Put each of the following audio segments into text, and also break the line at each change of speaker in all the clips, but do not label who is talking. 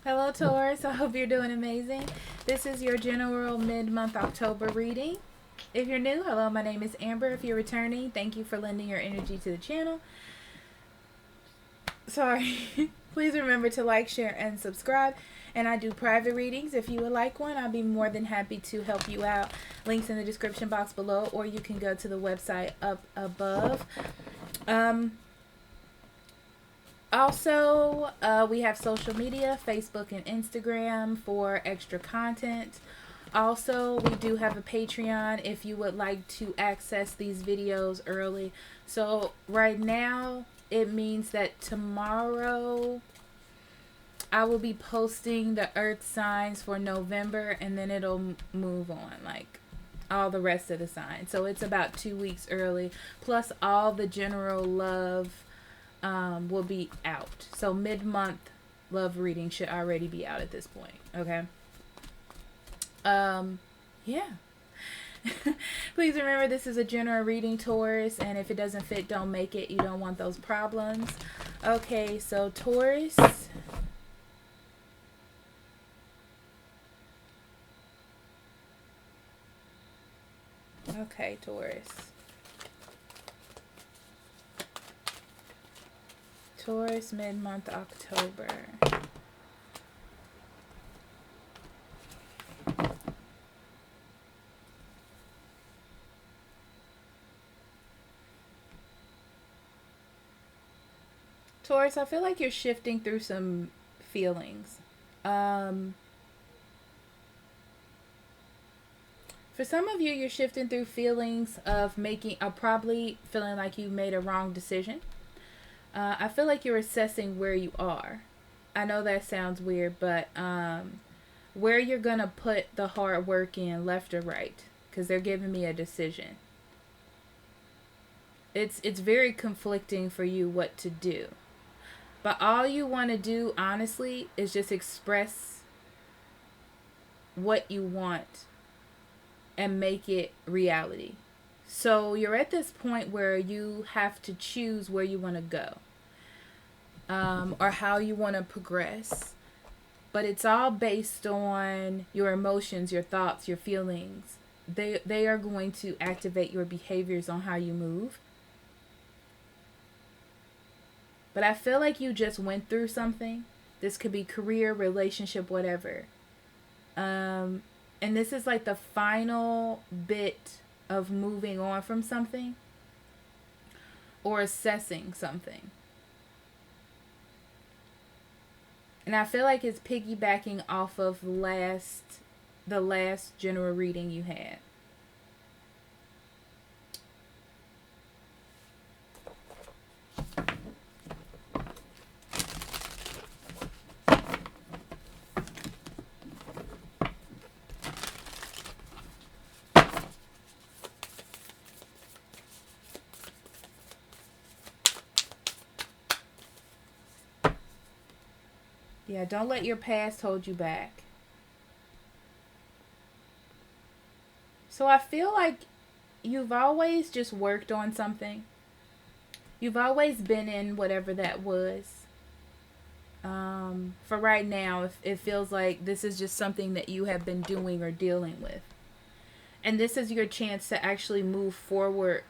Hello, Taurus. I hope you're doing amazing. This is your general mid-month October reading. If you're new, hello, my name is Amber. If you're returning, thank you for lending your energy to the channel. Sorry. Please remember to like, share, and subscribe. And I do private readings. If you would like one, I'll be more than happy to help you out. Links in the description box below, or you can go to the website up above. Also, we have social media, Facebook and Instagram for extra content. Also, we do have a Patreon if you would like to access these videos early. So right now, it means that tomorrow I will be posting the earth signs for November, and then it'll move on, like all the rest of the signs. So it's about 2 weeks early, plus all the general love will be out. So mid-month love reading should already be out at this point. Okay. Yeah. Please remember, this is a general reading, Taurus, and if it doesn't fit, don't make it. You don't want those problems. Okay, so Taurus. Okay, Taurus. Taurus, mid-month October. Taurus, I feel like you're shifting through some feelings. For some of you, you're shifting through feelings of probably feeling like you made a wrong decision. I feel like you're assessing where you are. I know that sounds weird, but where you're going to put the hard work in, left or right, because they're giving me a decision. It's very conflicting for you what to do. But all you want to do, honestly, is just express what you want and make it reality. So you're at this point where you have to choose where you want to go, or how you want to progress. But it's all based on your emotions, your thoughts, your feelings. They are going to activate your behaviors on how you move. But I feel like you just went through something. This could be career, relationship, whatever. And this is like the final bit of moving on from something or assessing something. And I feel like it's piggybacking off of the last general reading you had. Yeah, don't let your past hold you back. So I feel like you've always just worked on something. You've always been in whatever that was. For right now, it feels like this is just something that you have been doing or dealing with. And this is your chance to actually move forward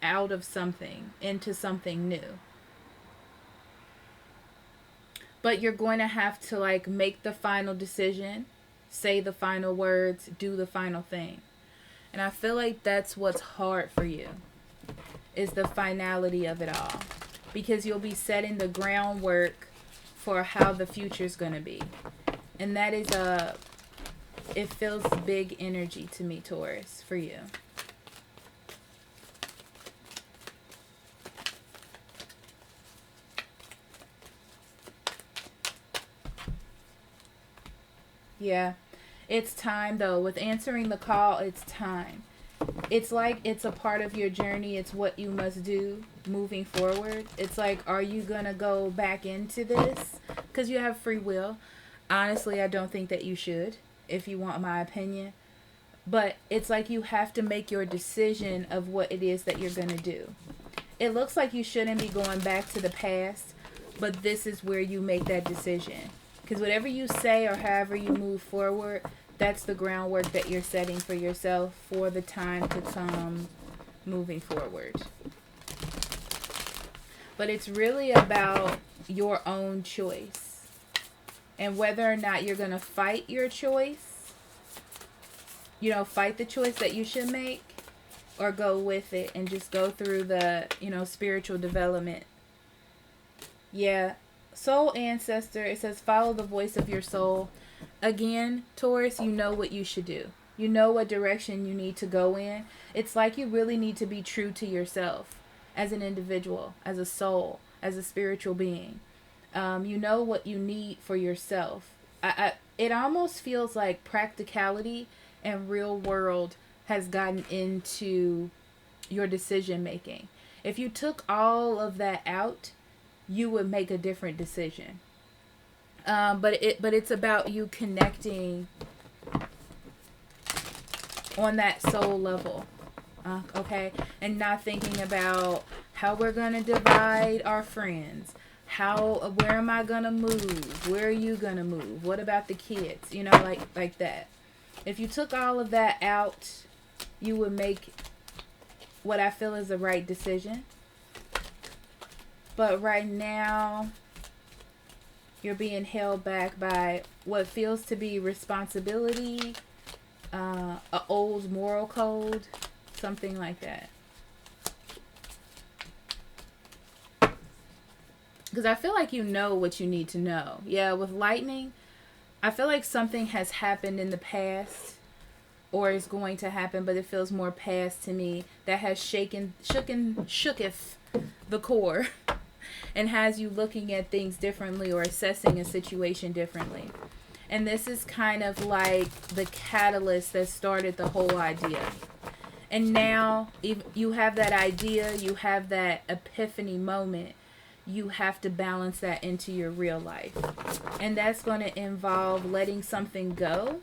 out of something into something new. But you're going to have to like make the final decision, say the final words, do the final thing. And I feel like that's what's hard for you, is the finality of it all. Because you'll be setting the groundwork for how the future's going to be. And that is it feels big energy to me, Taurus, for you. Yeah, it's time though. With answering the call, it's time. It's like it's a part of your journey. It's what you must do moving forward. It's like, are you going to go back into this? Because you have free will. Honestly, I don't think that you should, if you want my opinion. But it's like you have to make your decision of what it is that you're going to do. It looks like you shouldn't be going back to the past, but this is where you make that decision. Because whatever you say or however you move forward, that's the groundwork that you're setting for yourself for the time to come moving forward. But it's really about your own choice and whether or not you're going to fight your choice, you know, fight the choice that you should make, or go with it and just go through the, you know, spiritual development. Yeah. Soul ancestor, it says follow the voice of your soul. Again, Taurus, you know what you should do. You know what direction you need to go in. It's like you really need to be true to yourself as an individual, as a soul, as a spiritual being. You know what you need for yourself. It almost feels like practicality and real world has gotten into your decision making. If you took all of that out, you would make a different decision. But it's about you connecting on that soul level, okay, and not thinking about how we're gonna divide our friends. Where am I gonna move? Where are you gonna move? What about the kids? You know, like that. If you took all of that out, you would make what I feel is the right decision. But right now, you're being held back by what feels to be responsibility, an old moral code, something like that. Because I feel like you know what you need to know. Yeah, with lightning, I feel like something has happened in the past or is going to happen, but it feels more past to me, that has shooketh the core and has you looking at things differently or assessing a situation differently. And this is kind of like the catalyst that started the whole idea. And now, if you have that idea, you have that epiphany moment, you have to balance that into your real life. And that's going to involve letting something go.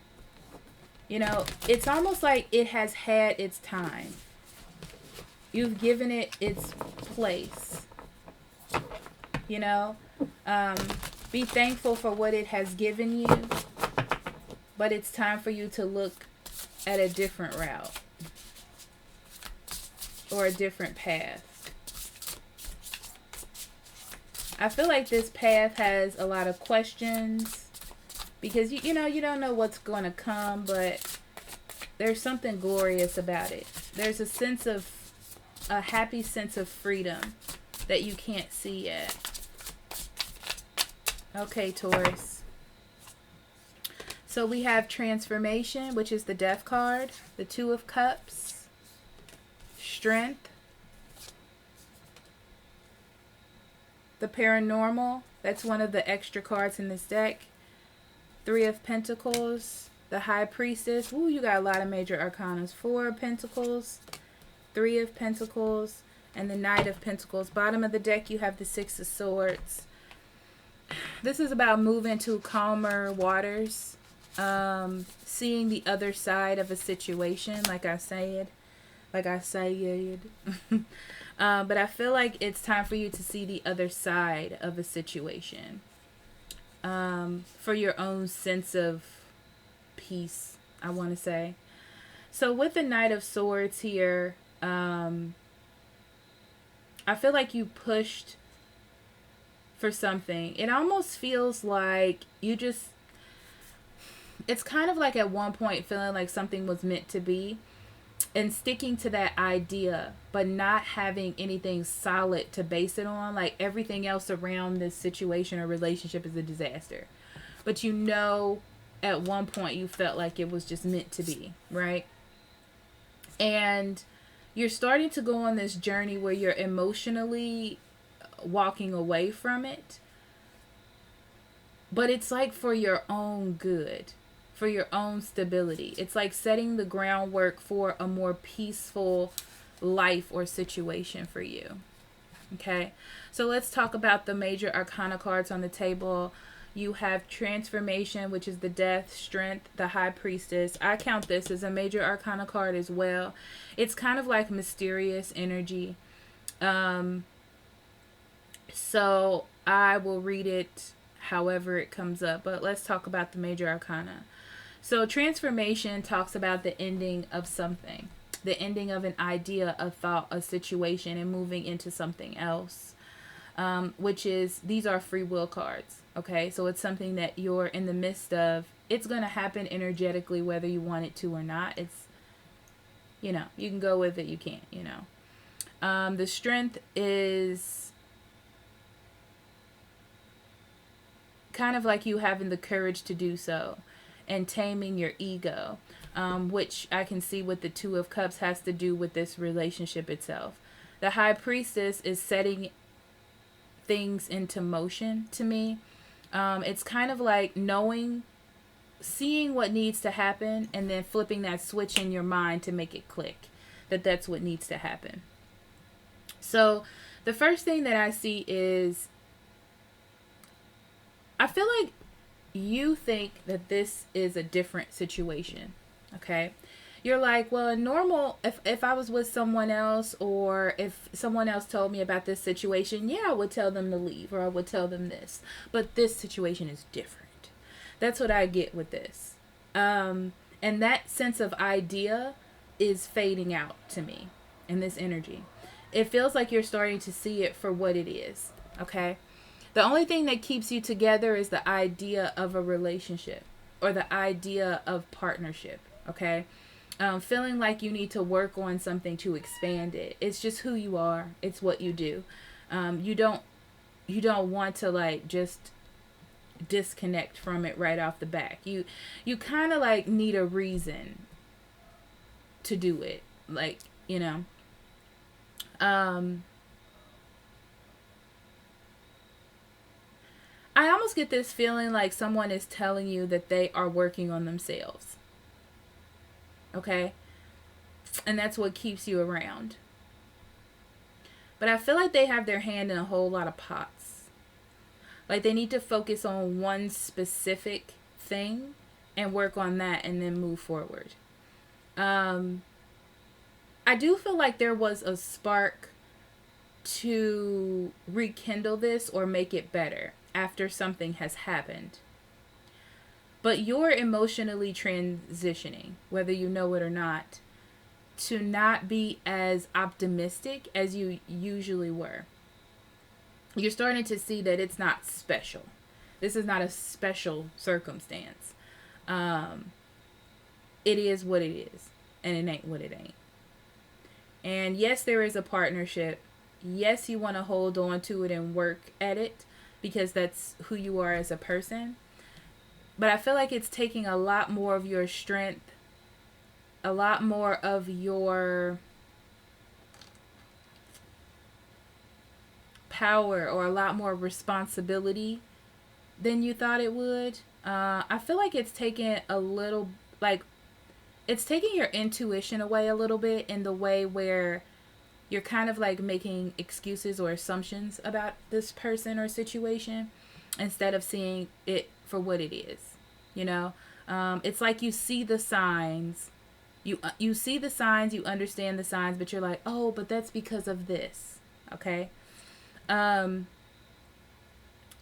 You know, it's almost like it has had its time. You've given it its place. You know, be thankful for what it has given you, but it's time for you to look at a different route or a different path. I feel like this path has a lot of questions because you know you don't know what's going to come, but there's something glorious about it. There's a happy sense of freedom that you can't see yet. Okay, Taurus. So we have transformation, which is the Death card, the Two of Cups, strength, the paranormal, that's one of the extra cards in this deck, Three of Pentacles, the High Priestess. Ooh, you got a lot of major arcanas. Four of Pentacles, Three of Pentacles, and the Knight of Pentacles. Bottom of the deck, you have the Six of Swords. This is about moving to calmer waters, seeing the other side of a situation, like I said. But I feel like it's time for you to see the other side of a situation, for your own sense of peace, I want to say. So with the Knight of Swords here, I feel like you pushed for something. It almost feels like it's kind of like at one point feeling like something was meant to be and sticking to that idea, but not having anything solid to base it on. Like everything else around this situation or relationship is a disaster. But you know, at one point you felt like it was just meant to be, right? And you're starting to go on this journey where you're emotionally walking away from it, but it's like for your own good, for your own stability. It's like setting the groundwork for a more peaceful life or situation for you. Okay, so let's talk about the major arcana cards on the table. You have transformation, which is the Death, strength, the High Priestess. I count this as a major arcana card as well. It's kind of like mysterious energy. So I will read it however it comes up. But let's talk about the major arcana. So transformation talks about the ending of something, the ending of an idea, a thought, a situation, and moving into something else. Which is, these are free will cards. Okay, so it's something that you're in the midst of. It's going to happen energetically whether you want it to or not. It's, you know, you can go with it, you can't, you know. The strength is kind of like you having the courage to do so and taming your ego, which I can see with the Two of Cups has to do with this relationship itself. The High Priestess is setting things into motion to me. It's kind of like knowing, seeing what needs to happen, and then flipping that switch in your mind to make it click that that's what needs to happen. So the first thing that I see is, I feel like you think that this is a different situation. Okay, you're like, well, a normal, if I was with someone else, or if someone else told me about this situation, yeah, I would tell them to leave, or I would tell them this, but this situation is different. That's what I get with this. And that sense of idea is fading out to me in this energy. It feels like you're starting to see it for what it is. Okay, the only thing that keeps you together is the idea of a relationship, or the idea of partnership. Okay, feeling like you need to work on something to expand it. It's just who you are. It's what you do. You don't want to like just disconnect from it right off the back. You kind of like need a reason to do it. Like, you know. I almost get this feeling like someone is telling you that they are working on themselves. Okay? And that's what keeps you around. But I feel like they have their hand in a whole lot of pots. Like they need to focus on one specific thing and work on that and then move forward. I do feel like there was a spark to rekindle this or make it better after something has happened. But you're emotionally transitioning, whether you know it or not, to not be as optimistic as you usually were. You're starting to see that it's not special. This is not a special circumstance. It is what it is, and it ain't what it ain't. And yes, there is a partnership. Yes, you want to hold on to it and work at it because that's who you are as a person. But I feel like it's taking a lot more of your strength, a lot more of your power, or a lot more responsibility than you thought it would. I feel like it's taking a little, like, it's taking your intuition away a little bit, in the way where you're kind of like making excuses or assumptions about this person or situation instead of seeing it for what it is. You know, it's like you see the signs, you see the signs, you understand the signs, but you're like, oh, but that's because of this. Okay. And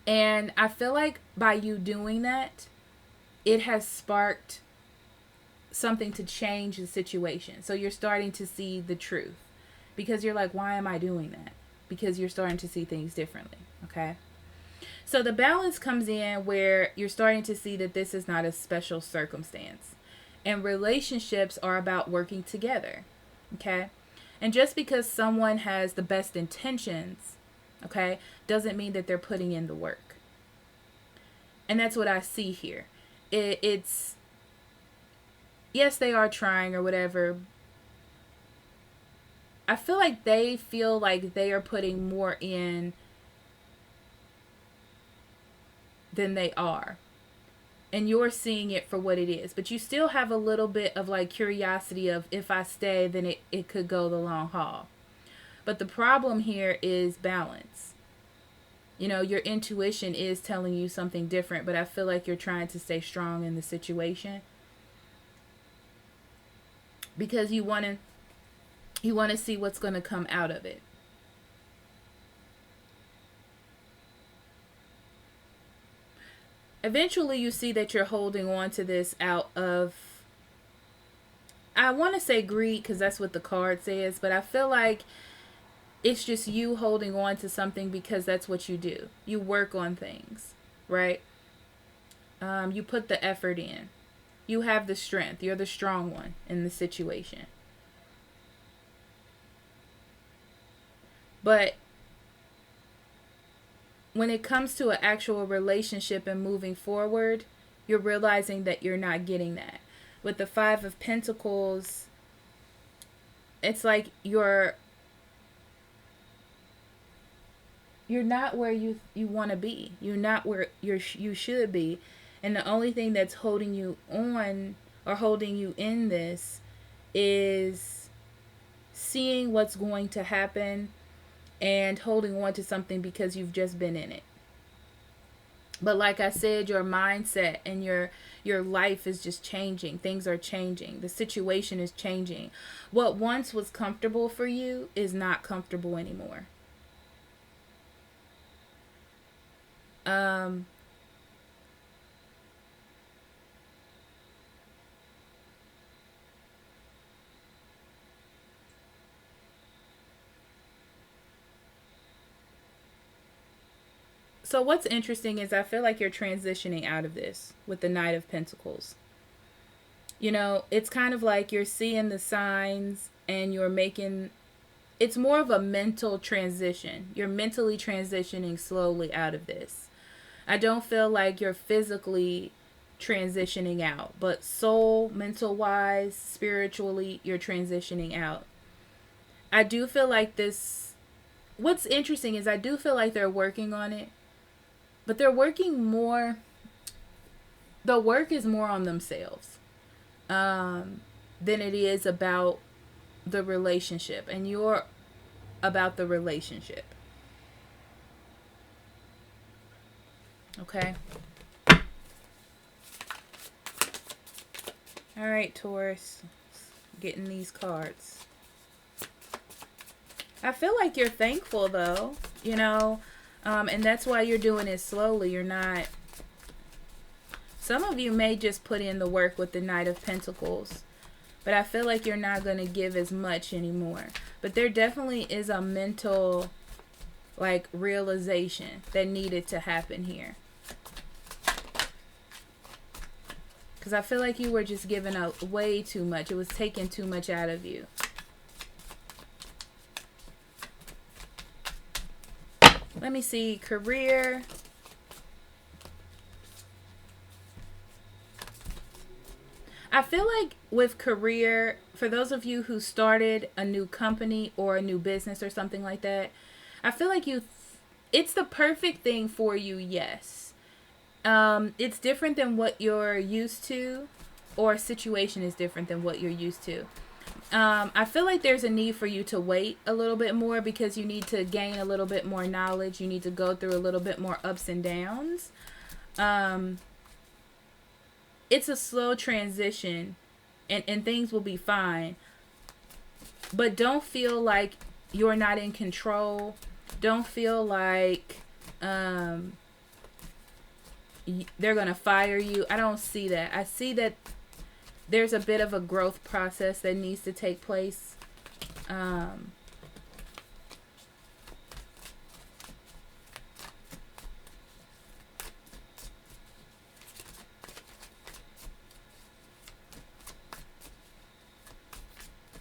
I feel like by you doing that, it has sparked something to change the situation. So you're starting to see the truth, because you're like, why am I doing that? Because you're starting to see things differently. Okay. So the balance comes in where you're starting to see that this is not a special circumstance, and relationships are about working together. Okay. And just because someone has the best intentions, okay, doesn't mean that they're putting in the work. And that's what I see here. It's, yes, they are trying or whatever. I feel like they feel like they are putting more in than they are. And you're seeing it for what it is. But you still have a little bit of like curiosity of, if I stay, then it could go the long haul. But the problem here is balance. You know, your intuition is telling you something different, but I feel like you're trying to stay strong in the situation, because you want to see what's going to come out of it. eventually you see that you're holding on to this out of, I want to say greed because that's what the card says, but I feel like it's just you holding on to something because that's what you do. You work on things, right? You put the effort in. You have the strength. You're the strong one in the situation. But when it comes to an actual relationship and moving forward, you're realizing that you're not getting that. With the Five of Pentacles, it's like you're not where you want to be. You're not where you should be. And the only thing that's holding you on or holding you in this is seeing what's going to happen and holding on to something because you've just been in it. But like I said, your mindset and your life is just changing. Things are changing. The situation is changing. What once was comfortable for you is not comfortable anymore. So what's interesting is I feel like you're transitioning out of this with the Knight of Pentacles. You know, it's kind of like you're seeing the signs and you're making, it's more of a mental transition. You're mentally transitioning slowly out of this. I don't feel like you're physically transitioning out, but soul, mental wise, spiritually, you're transitioning out. I do feel like this, what's interesting is I do feel like they're working on it, but they're working more, the work is more on themselves than it is about the relationship, and you're about the relationship. Okay. All right, Taurus. Getting these cards. I feel like you're thankful, though. You know, and that's why you're doing it slowly. You're not... Some of you may just put in the work with the Knight of Pentacles. But I feel like you're not going to give as much anymore. But there definitely is a mental, like, realization that needed to happen here. Because I feel like you were just giving up way too much. It was taking too much out of you. Let me see. Career. I feel like with career, for those of you who started a new company or a new business or something like that, I feel like it's the perfect thing for you, yes. It's different than what you're used to, or a situation is different than what you're used to. I feel like there's a need for you to wait a little bit more because you need to gain a little bit more knowledge. You need to go through a little bit more ups and downs. It's a slow transition and things will be fine. But don't feel like you're not in control. Don't feel like they're going to fire you. I don't see that. I see that there's a bit of a growth process that needs to take place.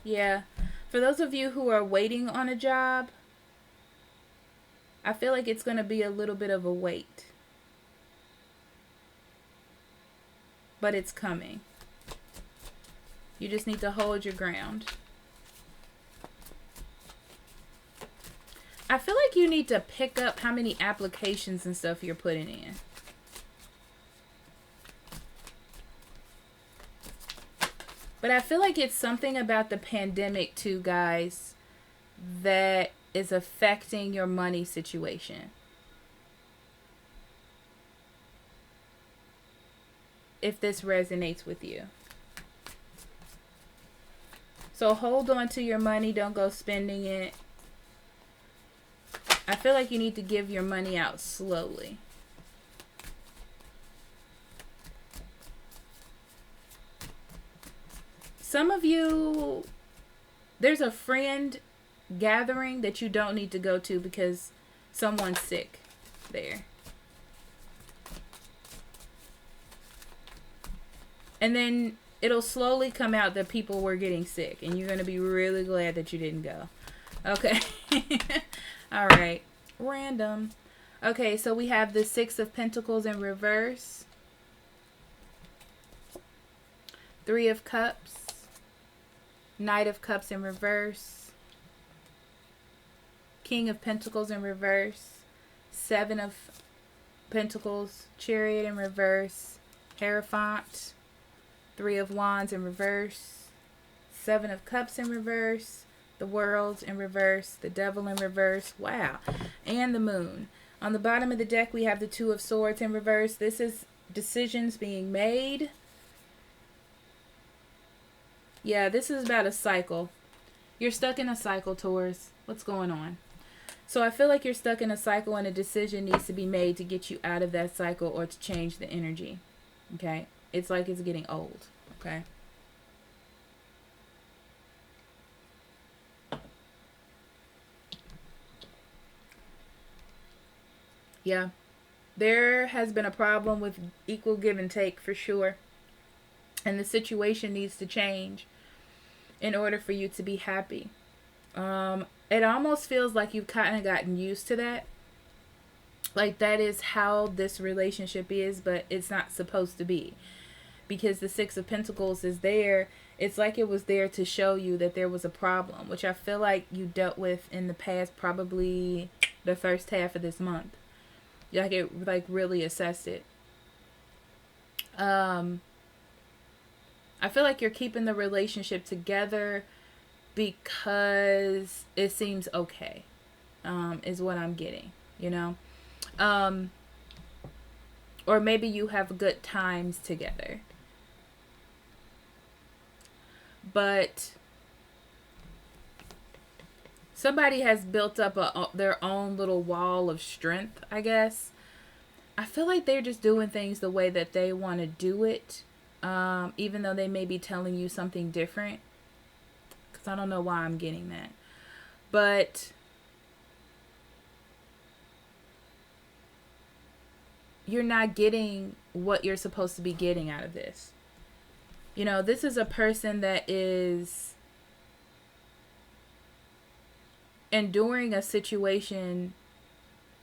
Yeah. For those of you who are waiting on a job, I feel like it's going to be a little bit of a wait. But it's coming. You just need to hold your ground. I feel like you need to pick up how many applications and stuff you're putting in. But I feel like it's something about the pandemic too, guys, that is affecting your money situation. If this resonates with you. So hold on to your money. Don't go spending it. I feel like you need to give your money out slowly. some of you, there's a friend gathering that you don't need to go to because someone's sick there. And then it'll slowly come out that people were getting sick, and you're going to be really glad that you didn't go. Okay. All right. Random. Okay, so we have the Six of Pentacles in reverse. Three of Cups. Knight of Cups in reverse. King of Pentacles in reverse. Seven of Pentacles. Chariot in reverse. Hierophant. Three of Wands in reverse. Seven of Cups in reverse. The World in reverse. The Devil in reverse. Wow. And the Moon. On the bottom of the deck, we have the Two of Swords in reverse. This is decisions being made. Yeah, this is about a cycle. You're stuck in a cycle, Taurus. What's going on? So I feel like you're stuck in a cycle and a decision needs to be made to get you out of that cycle or to change the energy. Okay? It's like it's getting old. Okay? Yeah. There has been a problem with equal give and take for sure. And the situation needs to change in order for you to be happy. It almost feels like you've kind of gotten used to that. Like that is how this relationship is, but it's not supposed to be. Because the Six of Pentacles is there. It's like it was there to show you that there was a problem, which I feel like you dealt with in the past, probably the first half of this month. Like really assessed it. I feel like you're keeping the relationship together because it seems okay, is what I'm getting, you know? Or maybe you have good times together. But somebody has built up their own little wall of strength, I guess. I feel like they're just doing things the way that they want to do it. Even though they may be telling you something different. Because I don't know why I'm getting that. But you're not getting what you're supposed to be getting out of this. You know, this is a person that is enduring a situation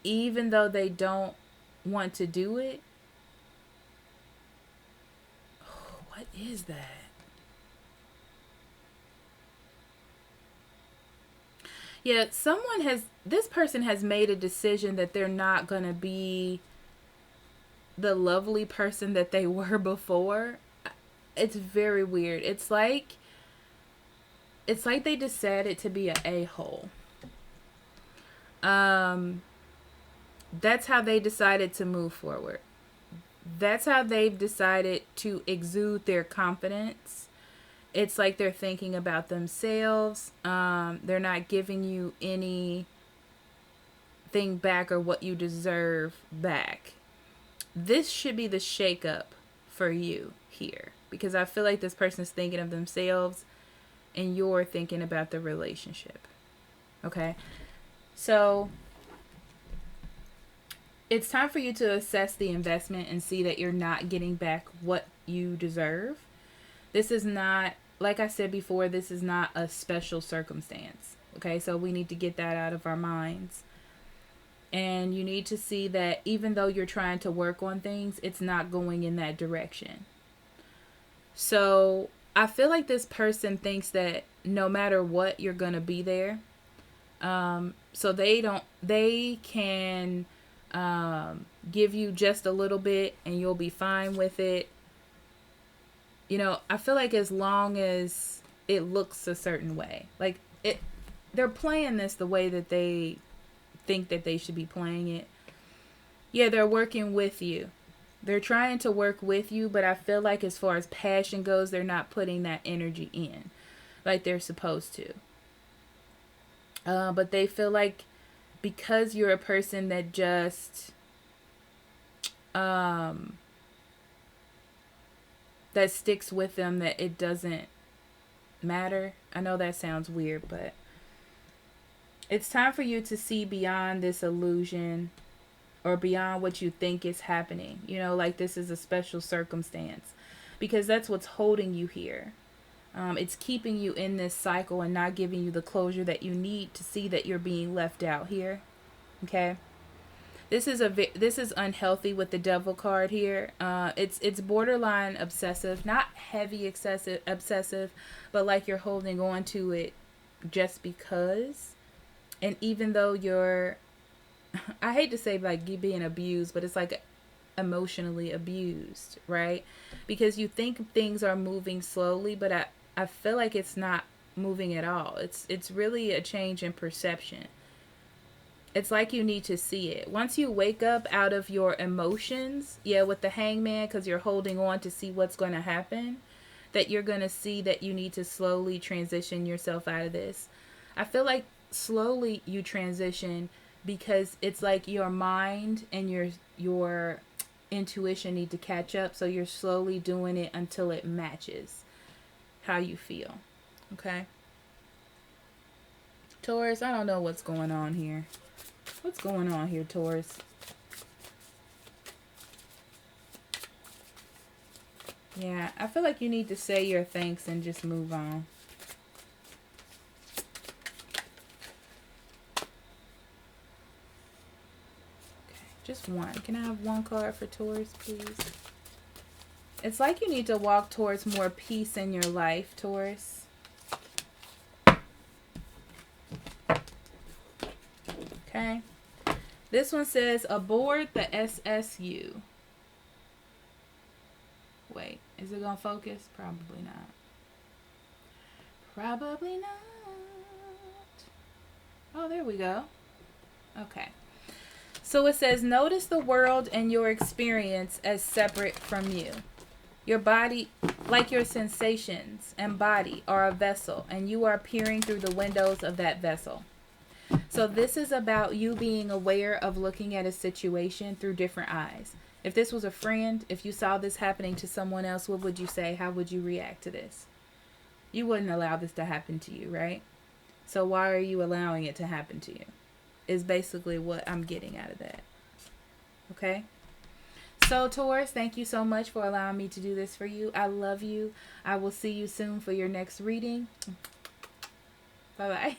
even though they don't want to do it. Oh, what is that? Yeah, this person has made a decision that they're not going to be the lovely person that they were before. It's very weird. It's like they decided to be an a-hole. That's how they decided to move forward. That's how they've decided to exude their confidence. It's like they're thinking about themselves. They're not giving you anything back or what you deserve back. This should be the shakeup for you here. Because I feel like this person's thinking of themselves and you're thinking about the relationship. Okay? So it's time for you to assess the investment and see that you're not getting back what you deserve. This is not, like I said before, this is not a special circumstance. Okay? So we need to get that out of our minds. And you need to see that even though you're trying to work on things, it's not going in that direction. So I feel like this person thinks that no matter what, you're going to be there. So they can give you just a little bit and you'll be fine with it. You know, I feel like as long as it looks a certain way, like they're playing this the way that they think that they should be playing it. Yeah, they're working with you. They're trying to work with you, but I feel like as far as passion goes, they're not putting that energy in like they're supposed to. But they feel like because you're a person that just that sticks with them, that it doesn't matter. I know that sounds weird, but it's time for you to see beyond this illusion or beyond what you think is happening. You know, like this is a special circumstance, because that's what's holding you here. It's keeping you in this cycle and not giving you the closure that you need to see that you're being left out here. Okay. This is unhealthy with the devil card here. It's borderline obsessive, not heavy excessive obsessive, but like you're holding on to it just because. And even though you're, I hate to say like you being abused, but it's like emotionally abused, right? Because you think things are moving slowly, but I feel like it's not moving at all. It's really a change in perception. It's like you need to see it. Once you wake up out of your emotions, yeah, with the hangman, because you're holding on to see what's going to happen, that you're going to see that you need to slowly transition yourself out of this. I feel like slowly you transition because it's like your mind and your intuition need to catch up. So you're slowly doing it until it matches how you feel. Okay? Taurus, I don't know what's going on here. What's going on here, Taurus? Yeah, I feel like you need to say your thanks and just move on. Okay, just one. Can I have one card for Taurus, please? It's like you need to walk towards more peace in your life, Taurus. Okay. This one says, aboard the SSU. Wait, is it going to focus? Probably not. Probably not. Oh, there we go. Okay. So it says, notice the world and your experience as separate from you. Your body, like your sensations and body, are a vessel, and you are peering through the windows of that vessel. So this is about you being aware of looking at a situation through different eyes. If this was a friend, if you saw this happening to someone else, what would you say? How would you react to this? You wouldn't allow this to happen to you, right? So why are you allowing it to happen to you? Is basically what I'm getting out of that. Okay? So Taurus, thank you so much for allowing me to do this for you. I love you. I will see you soon for your next reading. Bye-bye.